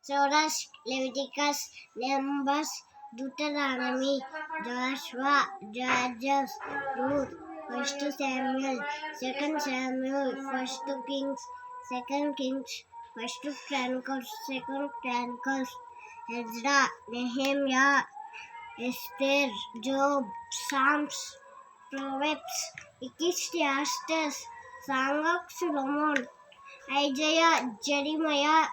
Exodus, Leviticus, Numbers, Deuteronomy, Joshua, Judges, Ruth, 1 Samuel, 2 Samuel, 1 Kings, 2 Kings, 1 Chronicles, 2 Chronicles, Ezra, Nehemiah, Esther, Job, Psalms, Proverbs, Ecclesiastes, Song of Solomon, Isaiah, Jeremiah,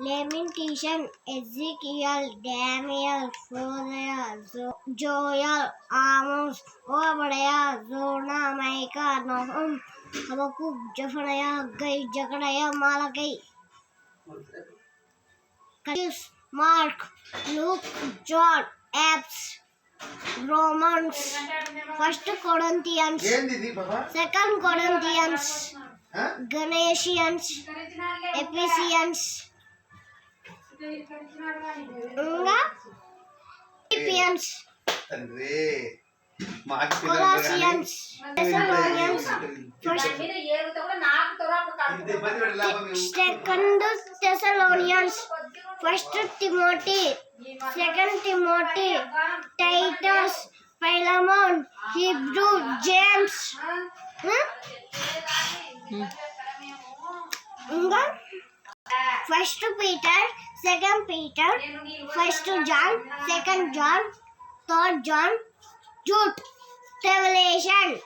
Lamentation, Ezekiel, Daniel, Hosea, Joel, Amos, Obadiah, Jonah, Micah, Nahum, Habakkuk, Zephaniah, Haggai, Zechariah, Malachi, Mark, Luke, John, Acts, Romans, 1 Corinthians, 2 Corinthians, Galatians, Ephesians, Philippians, Colossians, Thessalonians, 2 Thessalonians, 1 Timothy, 2 Timothy, Titus, Philemon, Hebrew, James, First Peter, 2 Peter, 1 John, 2 John, 3 John, Jude, Revelation.